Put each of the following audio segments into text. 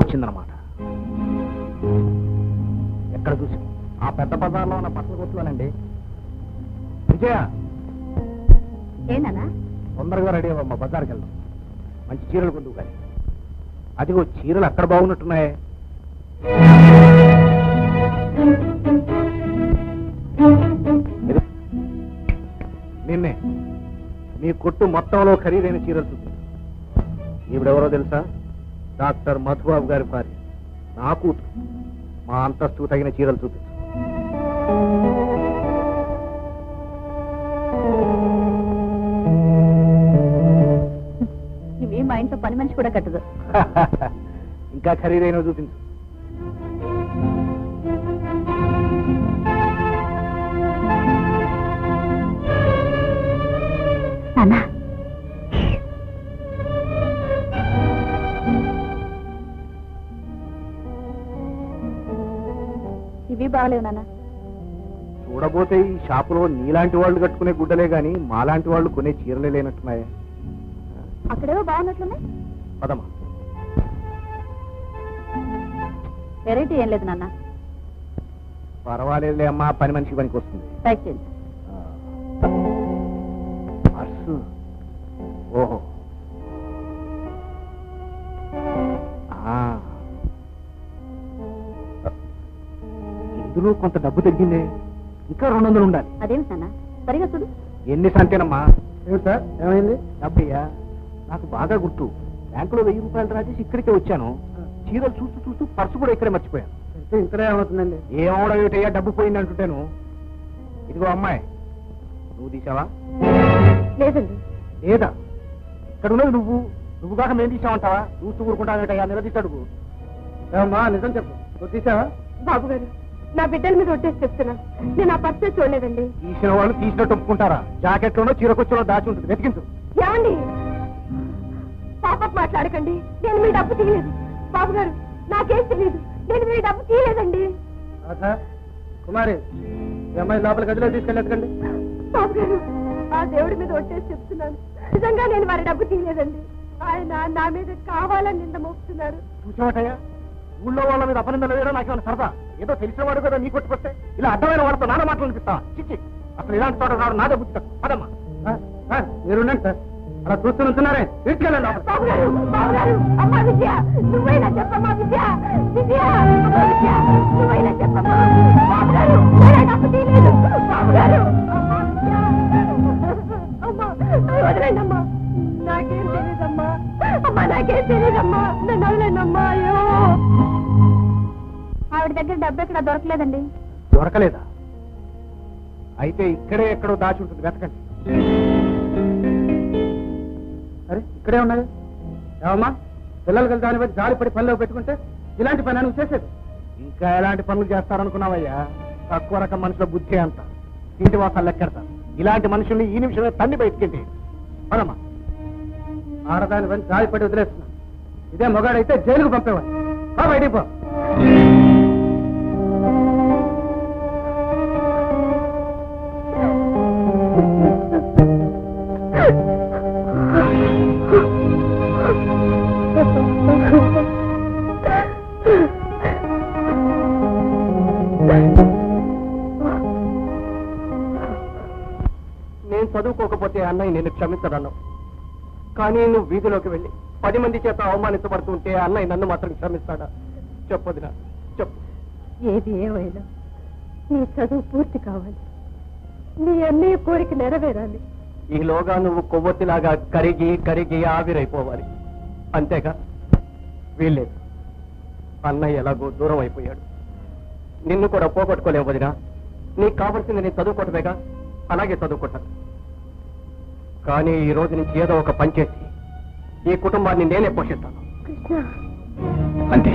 వచ్చిందనమాట. ఎక్కడ చూసి? ఆ పెద్ద బజార్లో ఉన్న బట్టల కొట్టులోనండి. విజయ, ఏనా తొందరగా రెడీ అవ్వమ్మా, బజార్కి వెళ్దాం. మంచి చీరలు కొందుకు కానీ. అదిగో చీరలు అక్కడ బాగున్నట్టున్నాయే. నిన్నే మీ కొట్టు మొత్తంలో ఖరీదైన చీరలు చూపించు. ఈవిడెవరో తెలుసా? డాక్టర్ మధుబాబు గారి భార్య, నా కూతురు. మా అంతస్తుకు తగిన చీరలు చూపించు. ఇవి మా ఇంట్లో పని మనిషి కూడా కట్టదు. ఇంకా ఖరీదైనవి చూపించు. నాన్న, ఇవి బాగలేవు నాన్న. చూడబోతే ఈ షాపులో నీలాంటి వాళ్ళు కట్టుకునే గుడ్డలే గాని మాలాంటి వాళ్ళు కొనే చీరలే లేనట్టున్నాయే. అక్కడేవో బాగున్నట్లున్నాయి. పదమ్మా. వెరైటీ ఏం లేదు నాన్న. పర్వాలేదులే అమ్మా, పని మనిషి పనికి వస్తుంది. ప్యాక్ చేయండి. పర్సు. ఓహో, ఇందులో కొంత డబ్బు తగ్గిందే. ఇంకా 200 ఉండాలి. అదేమిటి నాన్న, సరిగా చూడు. ఎన్ని సంతేనమ్మా? ఏమిటి సార్, ఏమైంది? డబ్బయ్యా, నాకు బాగా గుర్తు. బ్యాంకులో 1000 రూపాయలు రాజేసి ఇక్కడికే వచ్చాను. చీరలు చూస్తూ చూస్తూ పర్సు కూడా ఇక్కడే మర్చిపోయాను. ఇక్కడే ఏమవుతుందండి? ఏమవడం ఏమిటయ్యా, డబ్బు పోయింది అంటుంటాను. ఇదిగో అమ్మాయి, నువ్వు తీసావా? లేదండి. లేదా? ఇక్కడ ఉన్నది నువ్వు కాక మేము తీసావంటావా? చూస్తూ ఊరుకుంటావేటయ్యా, నిలదీశాడు. ఏమమ్మా, నిజం చెప్పు, నువ్వు తీసావా? బాబు గారు, నా బిడ్డల మీద ఒట్టేసి చెప్తున్నాను, నేను ఆ పర్సే చూడలేదండి. తీసిన వాళ్ళు తీసినట్టు ఒప్పుకుంటారా? జాకెట్లోనో చీరకొచ్చులో దాచి ఉంటుంది, వెతికించు. ఏమండి, పాపకు మాట్లాడకండి. నేను మీ డబ్బు తీయలేదు. బాబు గారు, నాకేం తెలియదు. నేను మీ డబ్బు తీయలేదండి. కుమారి, ఈ అమ్మాయి లోపల గదిలో తీసుకెళ్ళేదండి. బాబు గారు, ఆ దేవుడి మీద ఒట్టేసి చెప్తున్నాను, నిజంగా నేను వారి డబ్బు తీయలేదండి. ఆయన నా మీద కావాలని నింద మోపుతున్నారు. చూసావటయ్యా, ఊళ్ళో వాళ్ళ మీద అపనిందలు వేయడం నాకేమైనా సరదా? ఏదో తెలిసిన వాడు కదా నీ కొట్టుకొస్తే ఇలా అడ్డమైన వాళ్ళతో నాన్న మాటలు అనిపిస్తా. చిచ్చి, అసలు ఇలాంటి చోట రావడం నాదే బుద్ధి. పదమ్మా. మీరుండండి సార్, అలా చూస్తూ ఉంటున్నారే, తీసుకెళ్ళండి. బాబు గారు, బాబు గారు, అమ్మా విజయ, నువ్వైనా చెప్పమ్మా. విజయ, విజయ, అమ్మా విజయ, నువ్వైనా చెప్పమ్మా. బాబు గారు, నేనే డబ్బు తీయలేదు. బాబు గారు, అమ్మా విజయ, అమ్మా వదిలేండి అమ్మా. నాకేం తెలియదమ్మా. అమ్మా, నాకేం తెలియదమ్మా. నన్ను వదిలేండమ్మా. అయ్యో, ఆవిడ దగ్గర డబ్బు ఎక్కడ దొరకలేదండి. దొరకలేదా? అయితే ఇక్కడే ఎక్కడో దాచి ఉంటుంది, వెతకండి. అరే, ఇక్కడే ఉన్నది. ఏమమ్మా, పిల్లలు కలిసి దాని బట్టి జాలిపడి పనిలో పెట్టుకుంటే ఇలాంటి పని నువ్వు చేసేది. ఇంకా ఎలాంటి పనులు చేస్తారనుకున్నావయ్యా? తక్కువ రకం మనుషుల బుద్ధి అంత. ఇంటి వాసాలు లెక్కెడతారు. ఇలాంటి మనుషుల్ని ఈ నిమిషమే తన్ని బయటికి పదమ్మా. ఆడదాని పని జాలిపడి వదిలేస్తున్నా. ఇదే మొగాడైతే జైలుకు పంపేవాడు. బయటికి పో. నేను చదువుకోకపోతే అన్నయ్య నేను క్షమించడన్నావు. కానీ నువ్వు వీధిలోకి వెళ్ళి 10 మంది చేత అవమానించబడుతుంటే అన్నయ్య నన్ను మాత్రం క్షమిస్తాడా? చెప్పొదినా, చెప్పు. ఏది ఏమైనా నీ చదువు పూర్తి కావాలి. నీ అన్నయ్య కోరిక నెరవేరాలి. ఈలోగా నువ్వు కొవ్వొత్తిలాగా కరిగి కరిగి ఆవిరైపోవాలి. అంతేగా? వీల్లేదు. అన్నయ్య ఎలాగో దూరం అయిపోయాడు. నిన్ను కూడా పోగొట్టుకోలేవు వదినా. నీకు కావలసింది నీ చదువుకోవటమేగా, అలాగే చదువుకుంటా. కానీ ఈ రోజు నుంచి ఏదో ఒక పని చేసి ఈ కుటుంబాన్ని నేనే పోషిస్తాను. అంతే.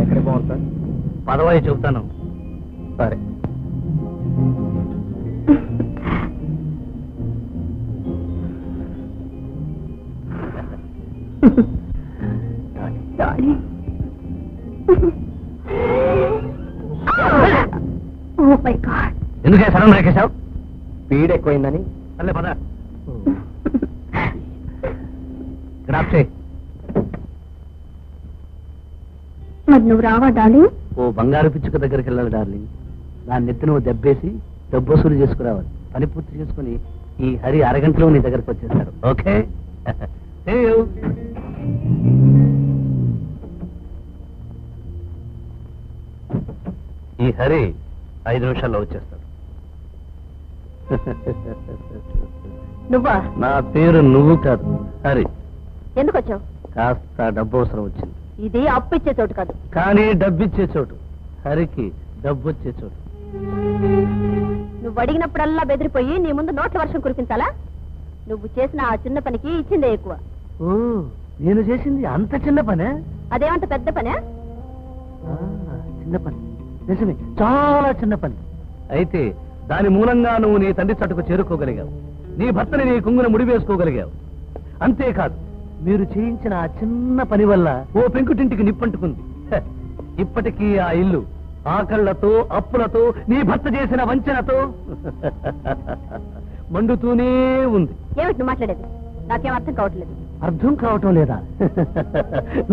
ఎక్కడ బాగుంది సార్? పదవై చెబుతాను. సరే. మై గాడ్, ఎందుకే సడన్ రేకేశావు? స్పీడ్ ఎక్కువైందని. అల్లే పద. మరి నువ్వు రావా డార్లింగ్? ఓ బంగారు పిచ్చుక దగ్గరికి వెళ్ళాలి డార్లింగ్. దాన్ని నెత్తి నువ్వు దెబ్బేసి డబ్బు వసూలు చేసుకురావాలి. పని పూర్తి చేసుకుని ఈ హరి అరగంటలో నీ దగ్గరకు వచ్చేస్తాడు. ఓకే? ఈ హరి 5 నిమిషాల్లో వచ్చేస్తాడు. నువ్వా? నా పేరు నువ్వు కాదు, హరి. ఎందుకు వచ్చావు? కాస్త డబ్బు అవసరం వచ్చింది. ఇది అప్పు ఇచ్చే చోటు కాదు. కానీ డబ్బిచ్చే చోటు. హరికి డబ్బు వచ్చే చోటు. నువ్వు అడిగినప్పుడల్లా బెదిరిపోయి నీ ముందు నోట్ల వర్షం కురిపించాలా? నువ్వు చేసిన ఆ చిన్న పనికి ఇచ్చిందే ఎక్కువ. ఓ, నేను చేసింది అంత చిన్న పనే? అదేమంత పెద్ద పనే? చిన్న పని, నిజమే, చాలా చిన్న పని. అయితే దాని మూలంగా నువ్వు నీ తండ్రి చట్టుకు చేరుకోగలిగావు. నీ భర్తని నీ కుంగున ముడివేసుకోగలిగావు. అంతేకాదు, మీరు చేయించిన ఆ చిన్న పని వల్ల ఓ పెంకుటింటికి నిప్పంటుకుంది. ఇప్పటికీ ఆ ఇల్లు ఆకళ్లతో, అప్పులతో, నీ భర్త చేసిన వంచనతో మండుతూనే ఉంది. ఏమిటి నువ్వు మాట్లాడేది? నాకేం అర్థం కావట్లేదు. అర్థం కావటం లేదా?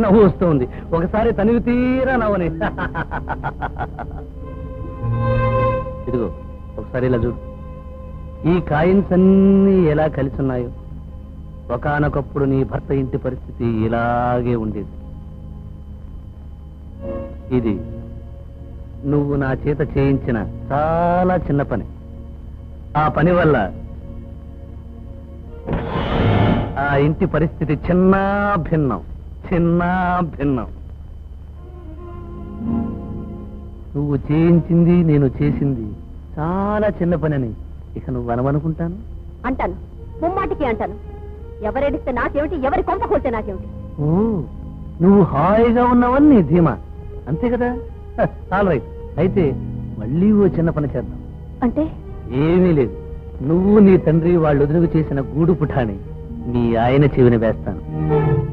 నవ్వు వస్తుంది. ఒకసారి తనివి తీరా నవ్వని. ఇదిగో ఒకసారి ఇలా చూడు. ఈ కాయిన్స్ అన్నీ ఎలా కలిసి ఉన్నాయో. ఒకానొకప్పుడు నీ భర్త ఇంటి పరిస్థితి ఇలాగే ఉండేది. ఇది నువ్వు నా చేత చేయించిన చాలా చిన్న పని. ఆ పని వల్ల ఆ ఇంటి పరిస్థితి చిన్న భిన్నం. నువ్వు చేయించింది, నేను చేసింది చాలా చిన్న పని. ఇక నువ్వు అనవనుకుంటాను? అంటాను, ముమ్మాటికి అంటాను. ఎవరేడిస్తే నాకేమిటి, ఎవరి కొంప కొడితే నాకేమిటి? ఓ, నువ్వు హాయిగా ఉన్నావని నీ ధీమా, అంతే కదా? All right. అయితే మళ్ళీ ఓ చిన్న పని చేద్దాం. అంటే? ఏమీ లేదు. నువ్వు నీ తండ్రి వాళ్ళు వదిలికి చేసిన గూడు పుఠాని మీ ఆయన చెవిని వేస్తాను.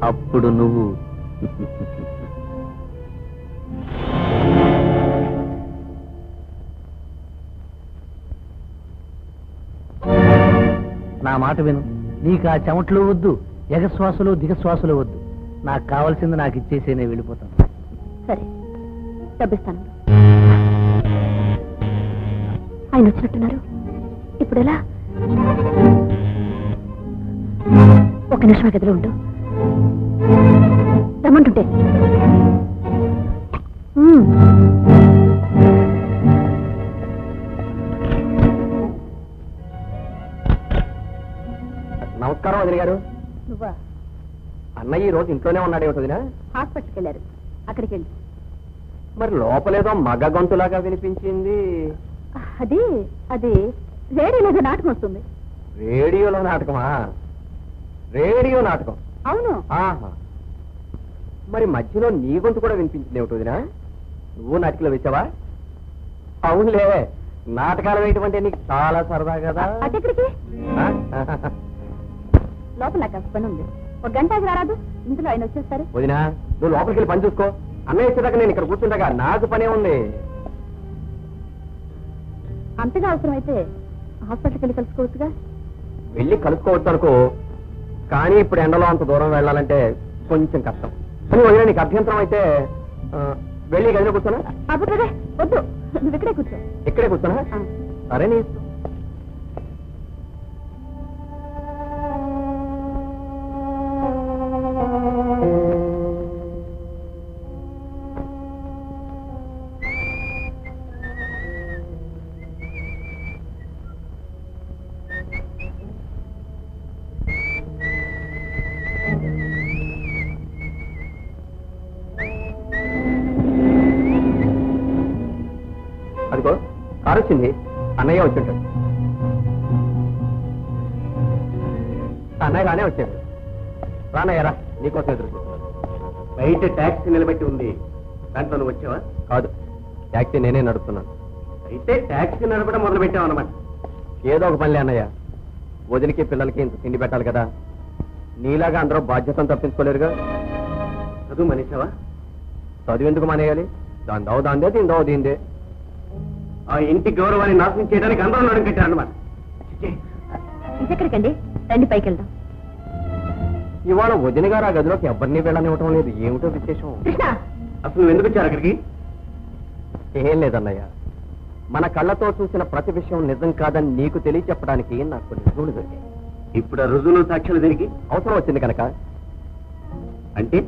అప్పుడు నువ్వు నా మాట విను. నీకు ఆ చెమట్లు వద్దు, ఎగశ్వాసలు దిగశ్వాసలు వద్దు. నాకు కావాల్సింది నాకు ఇచ్చేసే నేను వెళ్ళిపోతాను. సరే, డబ్బిస్తాను. ఆయన వచ్చినట్టున్నారు. ఇప్పుడు ఎలా? ఒక నిమిషం గదిలో ఉండు. రమ్మంటుంటే. నమస్కారం వదిన గారు. నువ్వా? అన్నయ్య ఈ రోజు ఇంట్లోనే ఉన్నాడే వదినా? హాస్పిటల్కి వెళ్ళారు. అక్కడికి వెళ్ళి. మరి లోపలేదో మగ గొంతులాగా వినిపించింది. అది అది రేడియోలో నాటకం వస్తుంది. రేడియోలో నాటకమా? రేడియో నాటకం? అవును. ఆహా. మరి మధ్యలో నీ గొంతు కూడా వినిపించింది ఏమిటి వదినా? నువ్వు నాటికలో వేసావా? అవునులే, నాటకాలు వేయటం అంటే నీకు చాలా సరదా కదా. అటెక్కడికి? లోపల నాకు పని ఉంది. ఒక గంట రారాదు, ఇందులో ఆయన వచ్చేస్తారు. వదినా, నువ్వు లోపలికి వెళ్ళి పని చూసుకో. అన్నయ్య వచ్చేదాకా నేను ఇక్కడ కూర్చుండగా నాకు పనే ఉంది. అంతగా అవసరమైతే హాస్పిటల్కి వెళ్ళి కలుసుకోవచ్చుగా. వెళ్ళి కలుసుకోవచ్చు అనుకో, కానీ ఇప్పుడు ఎండలో అంత దూరం వెళ్ళాలంటే కొంచెం కష్టం. కానీ వదినా, నీకు అభ్యంతరం అయితే వెళ్ళి గదిలో కూర్చోనా? అబ్బే వద్దు, నువ్వు ఇక్కడే కూర్చో. ఇక్కడే కూర్చోనా? సరే, నీ ఇష్టం. అదిగో కారు వచ్చింది. అన్నయ్య వచ్చుంటాడు. అన్నయ్య రానే వచ్చాడు. రానయ్యరా, నీకోసం ఎదురు చూస్తున్నాను. బయట ట్యాక్సీ నిలబెట్టి ఉంది. దాంట్లో నువ్వు వచ్చావా? కాదు, ట్యాక్సీ నేనే నడుపుతున్నాను. అయితే ట్యాక్సీ నడపడం మొదలు పెట్టావు అన్నమాట. ఏదో ఒక పనిలే అన్నయ్య. వదిలికి పిల్లలకి ఇంత తిండి పెట్టాలి కదా. నీలాగా అందరూ బాధ్యతను తప్పించుకోలేరుగా. చదువు మనిషావా? చదువు ఎందుకు మానేయాలి? దాని దావు దాందే, దీని దావు దీందే. ఆ ఇంటి గౌరవాన్ని నాశనం చేయడానికి అందరూ నడుం కట్టారన్నమాట. ఇదెక్కడికండి? రండి పైకి వెళ్దాం. ఇవాళ వదిన గారు ఆ గదిలోకి ఎవరిని వెళ్ళనివ్వటం లేదు. ఏమిటో విశేషం? కృష్ణ, అసలు నువ్వు ఎందుకు వచ్చారు అక్కడికి? ఏం లేదన్నయ్య, మన కళ్ళతో చూసిన ప్రతి విషయం నిజం కాదని నీకు తెలియచెప్పడానికి నాకు కొన్ని రుజువులు దొరికాయి. ఇప్పుడు ఆ రుజువులు సాక్ష్యాలు దీనికి అవసరం వచ్చింది కనుక. అంటే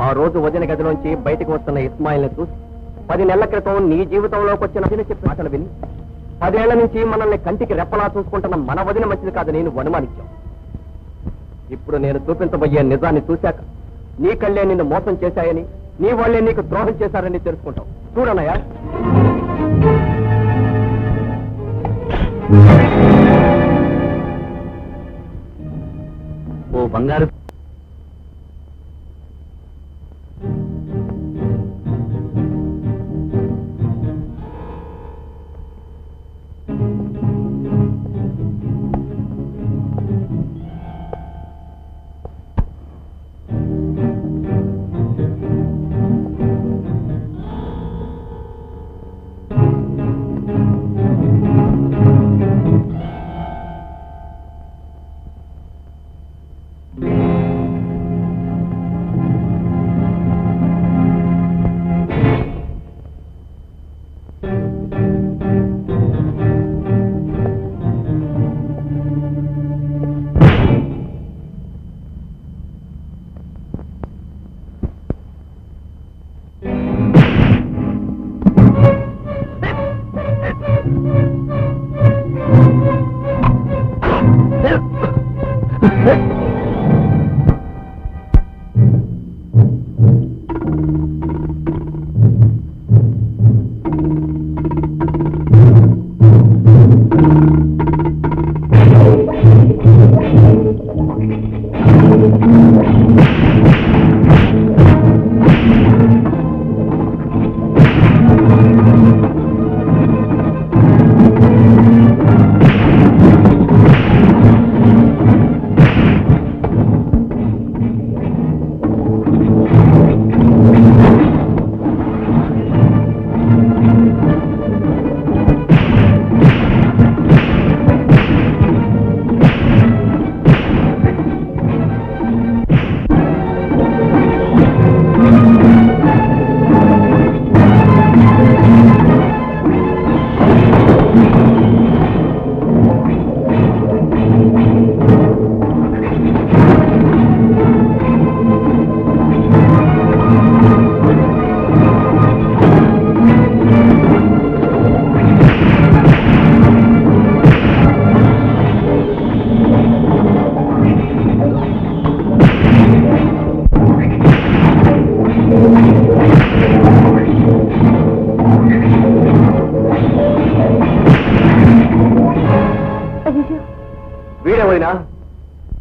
ఆ రోజు వదిన గదిలోంచి బయటకు వస్తున్న ఇస్మాయిల్ని చూసి 10 నెలల క్రితం నీ జీవితంలోకి వచ్చిన వదిన చెప్పిన మాటలు విని 10 ఏళ్ల నుంచి మనల్ని కంటికి రెప్పలా చూసుకుంటున్న మన వదిన మంచిది కాదని నువ్వు అనుమానించావు. ఇప్పుడు నేను చూపించబోయే నిజాన్ని చూశాక నీ కళ్ళే నిన్ను మోసం చేశాయని, నీ వాళ్ళే నీకు ద్రోహం చేశారని తెలుసుకుంటావు. చూడన్నయ్య, ఓ బంగారు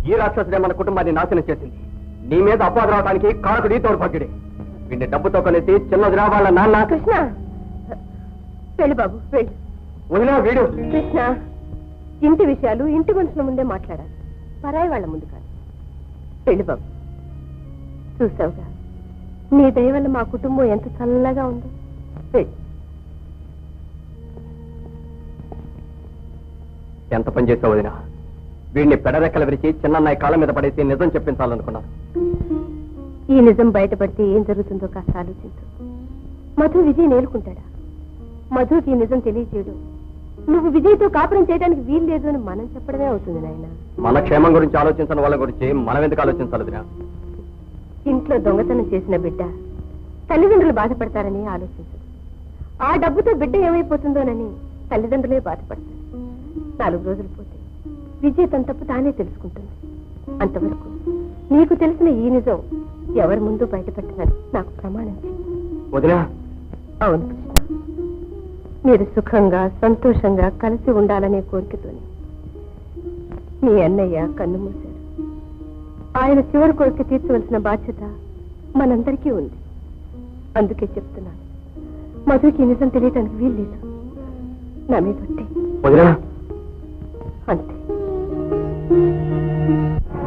ఈ రాక్షసుడే మన కుటుంబాన్ని నాశనం చేసింది. నీ మీద అపవాదు రావడానికి కారకుడి తోడ్పడ్డే. వీడిని డబ్బుతో కొనేసి చిన్న వదిన వాళ్ళ నాన్న. కృష్ణ, వెళ్ళు బాబు, వెళ్ళు. వదినా వీడు. కృష్ణ, ఇంటి విషయాలు ఇంటి మనుషుల ముందే మాట్లాడాలి, పరాయి వాళ్ళ ముందు కాదు. వెళ్ళు బాబు. చూసావుగా, నీ దయ వల్ల మా కుటుంబం ఎంత చల్లగా ఉందో. వెళ్ళు. ఎంత పని చేసావు వదినా? వీడిని పెడరెక్కలు విరిచి చిన్నన్నయ్య కాళ్ళ మీద పడేసి నిజం చెప్పించాలనుకున్నాను. ఈ నిజం బయటపడితే ఏం జరుగుతుందో కాస్త ఆలోచించు. మధు విజయ్ నేర్చుకుంటాడా? మధుకి ఈ నిజం తెలియచేయడం, నువ్వు విజయ్తో కాపురం చేయడానికి వీలు లేదు అని మనం చెప్పడమే అవుతుంది నాయన. మన క్షేమం గురించి ఆలోచించిన వాళ్ళ గురించి మనం ఎందుకు ఆలోచించాలి వదినా? ఇంట్లో దొంగతనం చేసిన బిడ్డ తల్లిదండ్రులు బాధపడతారని ఆలోచించదు. ఆ డబ్బుతో బిడ్డ ఏమైపోతుందోనని తల్లిదండ్రులే బాధపడతారు. 4 రోజులు పోతే విజయ్ తన తప్పు తానే తెలుసుకుంటుంది. అంతవరకు నీకు తెలిసిన ఈ నిజం ఎవరి ముందు బయటపెట్టదని నాకు ప్రమాణం చేయి. వదినా. అవును కృష్ణ, మీరు సుఖంగా సంతోషంగా కలిసి ఉండాలనే కోరికతోనే మీ అన్నయ్య కన్ను మూశారు. ఆయన చివరి కోరిక తీర్చవలసిన బాధ్యత మనందరికీ ఉంది. అందుకే చెప్తున్నాను, మధుకి నిజం తెలియటానికి వీల్లేదు. నా మీద ఒట్టే. వదినా. అంతే.